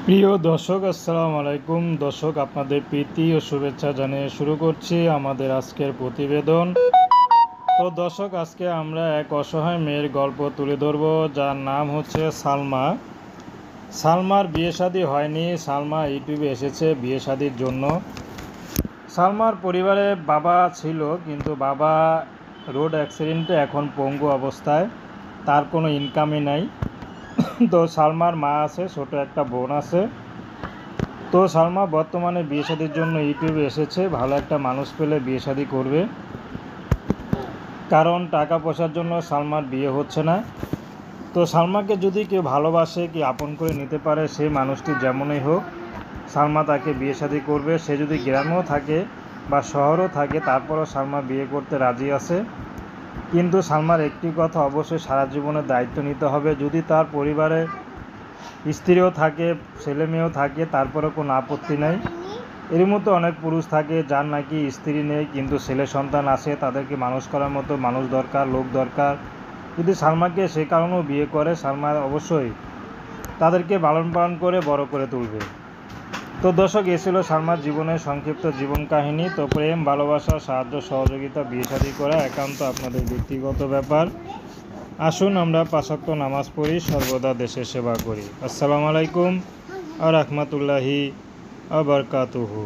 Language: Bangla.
প্রিয় দর্শক, আসসালামু আলাইকুম। দর্শক, আপনাদের প্রীতি ও শুভেচ্ছা জানিয়ে শুরু করছি আমাদের আজকের প্রতিবেদন। তো দর্শক, আজকে আমরা এক অসহায় মেয়ের গল্প তুলে ধরব, যার নাম হচ্ছে সালমা। সালমার বিয়ে শাদী হয়নি। সালমা ইউটিউবে এসেছে বিয়ে শাদীর জন্য। সালমার পরিবারে বাবা ছিল, কিন্তু বাবা রোড অ্যাক্সিডেন্টে এখন পঙ্গু অবস্থায়, তার কোনো ইনকামই নাই। তো সালমার মা আছে, ছোট একটা বোন আছে। তো সালমা বর্তমানে বিয়ে শাদীর জন্য ইউটিউবে এসেছে, ভালো একটা মানুষ পেলে বিয়ে শাদী করবে, কারণ টাকা পয়সার জন্য সালমার বিয়ে হচ্ছে না। তো সালমাকে যদি কেউ ভালোবাসে, কি আপন করে নিতে পারে, সেই মানুষটি যেমনই হোক, সালমা তাকে বিয়ে শাদী করবে। সে যদি গ্রামেও থাকে বা শহরও থাকে, তারপরও সালমা বিয়ে করতে রাজি আছে। কিন্তু সালমার একটি কথা, অবশ্যই সারা জীবনের দায়িত্ব নিতে হবে। যদি তার পরিবারে স্ত্রীও থাকে, ছেলে মেয়েও থাকে, তারপরে কোনো আপত্তি নেই। এর মতো অনেক পুরুষ থাকে যার নাকি স্ত্রী নেই, কিন্তু ছেলে সন্তান আছে, তাদেরকে মানুষ করার মতো মানুষ দরকার, লোক দরকার। যদি সালমাকে সে কারণেও বিয়ে করে, সালমা অবশ্যই তাদেরকে লালন পালন করে বড় করে তুলবে। তো দর্শক, এ ছিল সালমার জীবনের সংক্ষিপ্ত জীবন কাহিনী। তো প্রেম, ভালোবাসা, সাহায্য, সহযোগিতা, বিয়ে শাদী করা একান্ত আপনাদের ব্যক্তিগত ব্যাপার। আসুন আমরা ৫ ওয়াক্ত নামাজ পড়ি, সর্বদা দেশের সেবা করি। আসসালামু আলাইকুম ওয়া রাহমাতুল্লাহি ওয়া বারাকাতুহু।